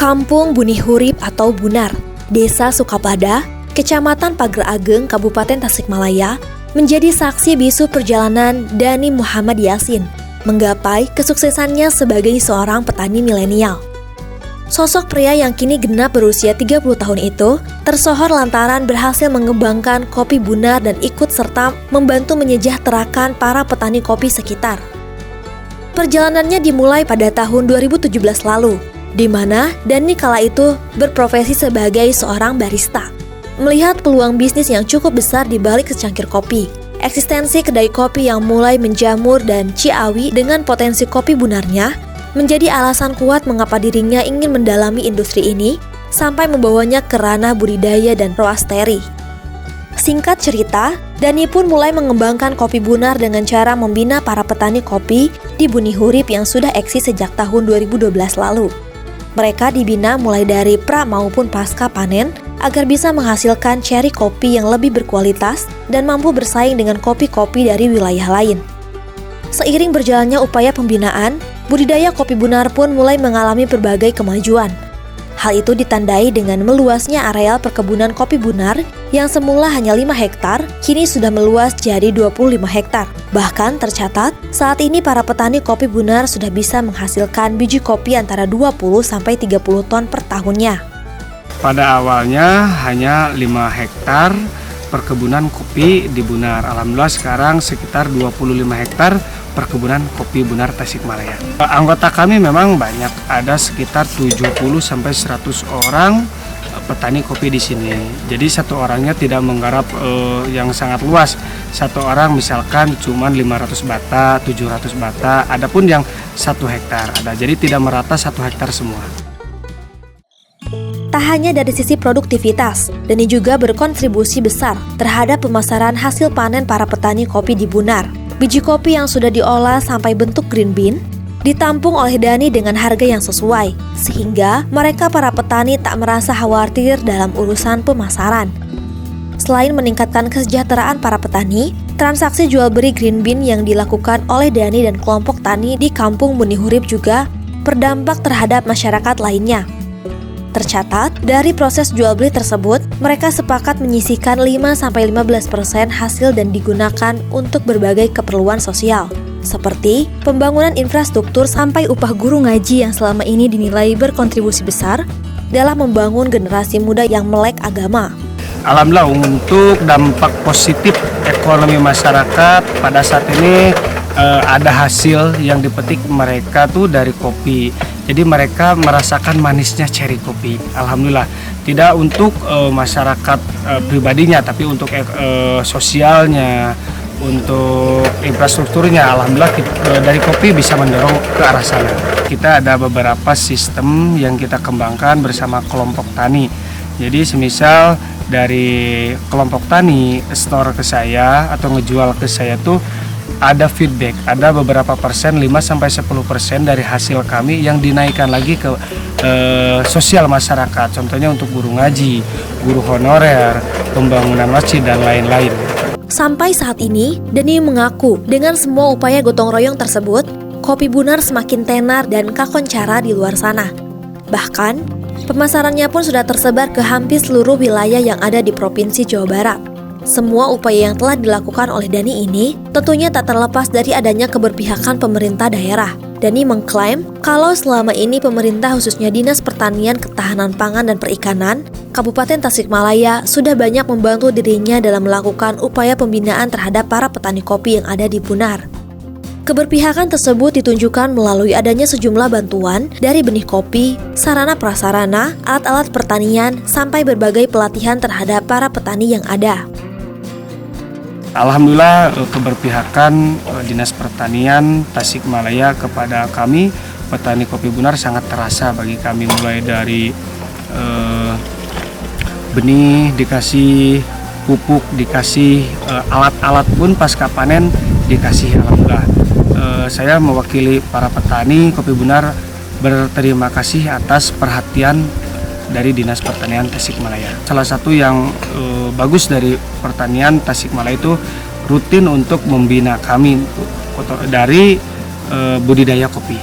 Kampung Buni Hurip atau Bunar, Desa Sukapada, Kecamatan Pager Ageng, Kabupaten Tasikmalaya, menjadi saksi bisu perjalanan Dani Muhammad Yasin menggapai kesuksesannya sebagai seorang petani milenial. Sosok pria yang kini genap berusia 30 tahun itu tersohor lantaran berhasil mengembangkan kopi Bunar dan ikut serta membantu menyejahterakan para petani kopi sekitar. Perjalanannya dimulai pada tahun 2017 lalu, di mana Dani kala itu berprofesi sebagai seorang barista. Melihat peluang bisnis yang cukup besar di balik secangkir kopi, eksistensi kedai kopi yang mulai menjamur dan ciawi dengan potensi kopi Bunarnya menjadi alasan kuat mengapa dirinya ingin mendalami industri ini sampai membawanya ke ranah budidaya dan roasteri. Singkat cerita, Dani pun mulai mengembangkan kopi Bunar dengan cara membina para petani kopi di Buni Hurip yang sudah eksis sejak tahun 2012 lalu. Mereka dibina mulai dari pra maupun pasca panen agar bisa menghasilkan ceri kopi yang lebih berkualitas dan mampu bersaing dengan kopi-kopi dari wilayah lain. Seiring berjalannya upaya pembinaan, budidaya kopi Bunar pun mulai mengalami berbagai kemajuan. Hal itu ditandai dengan meluasnya areal perkebunan kopi Bunar yang semula hanya 5 hektar, kini sudah meluas jadi 25 hektar. Bahkan tercatat, saat ini para petani kopi Bunar sudah bisa menghasilkan biji kopi antara 20-30 ton per tahunnya. Pada awalnya hanya 5 hektar perkebunan kopi di Bunar. Alhamdulillah sekarang sekitar 25 hektar perkebunan kopi Bunar Tasikmalaya. Anggota kami memang banyak, ada sekitar 70-100 orang petani kopi di sini. Jadi satu orangnya tidak menggarap yang sangat luas. Satu orang misalkan cuma 500 bata, 700 bata, adapun yang 1 hektar ada. Jadi tidak merata 1 hektar semua. Tak hanya dari sisi produktivitas, Dani juga berkontribusi besar terhadap pemasaran hasil panen para petani kopi di Bunar. Biji kopi yang sudah diolah sampai bentuk green bean ditampung oleh Dani dengan harga yang sesuai, sehingga mereka para petani tak merasa khawatir dalam urusan pemasaran. Selain meningkatkan kesejahteraan para petani, transaksi jual beli green bean yang dilakukan oleh Dani dan kelompok tani di Kampung Buni Hurip juga berdampak terhadap masyarakat lainnya. Tercatat, dari proses jual beli tersebut, mereka sepakat menyisihkan 5-15% hasil dan digunakan untuk berbagai keperluan sosial, seperti pembangunan infrastruktur sampai upah guru ngaji yang selama ini dinilai berkontribusi besar dalam membangun generasi muda yang melek agama. Alhamdulillah untuk dampak positif ekonomi masyarakat pada saat ini ada hasil yang dipetik mereka tuh dari kopi. Jadi mereka merasakan manisnya ceri kopi. Alhamdulillah, tidak untuk masyarakat pribadinya, tapi untuk sosialnya, untuk infrastrukturnya. Alhamdulillah dari kopi bisa mendorong ke arah sana. Kita ada beberapa sistem yang kita kembangkan bersama kelompok tani. Jadi semisal dari kelompok tani store ke saya atau ngejual ke saya tuh ada feedback, ada beberapa persen, 5-10% dari hasil kami yang dinaikkan lagi ke sosial masyarakat. Contohnya untuk guru ngaji, guru honorer, pembangunan masjid, dan lain-lain. Sampai saat ini, Dani mengaku dengan semua upaya gotong royong tersebut, kopi Bunar semakin tenar dan kakoncara di luar sana. Bahkan, pemasarannya pun sudah tersebar ke hampir seluruh wilayah yang ada di Provinsi Jawa Barat. Semua upaya yang telah dilakukan oleh Dani ini tentunya tak terlepas dari adanya keberpihakan pemerintah daerah. Dani mengklaim kalau selama ini pemerintah khususnya Dinas Pertanian, Ketahanan Pangan dan Perikanan, Kabupaten Tasikmalaya sudah banyak membantu dirinya dalam melakukan upaya pembinaan terhadap para petani kopi yang ada di Bunar. Keberpihakan tersebut ditunjukkan melalui adanya sejumlah bantuan dari benih kopi, sarana prasarana, alat-alat pertanian, sampai berbagai pelatihan terhadap para petani yang ada. Alhamdulillah keberpihakan Dinas Pertanian Tasikmalaya kepada kami petani kopi Bunar sangat terasa bagi kami, mulai dari benih dikasih, pupuk dikasih, alat-alat pun pasca panen dikasih. Alhamdulillah saya mewakili para petani kopi Bunar berterima kasih atas perhatian dari Dinas Pertanian Tasikmalaya. Salah satu yang bagus dari pertanian Tasikmalaya itu rutin untuk membina kami dari budidaya kopi.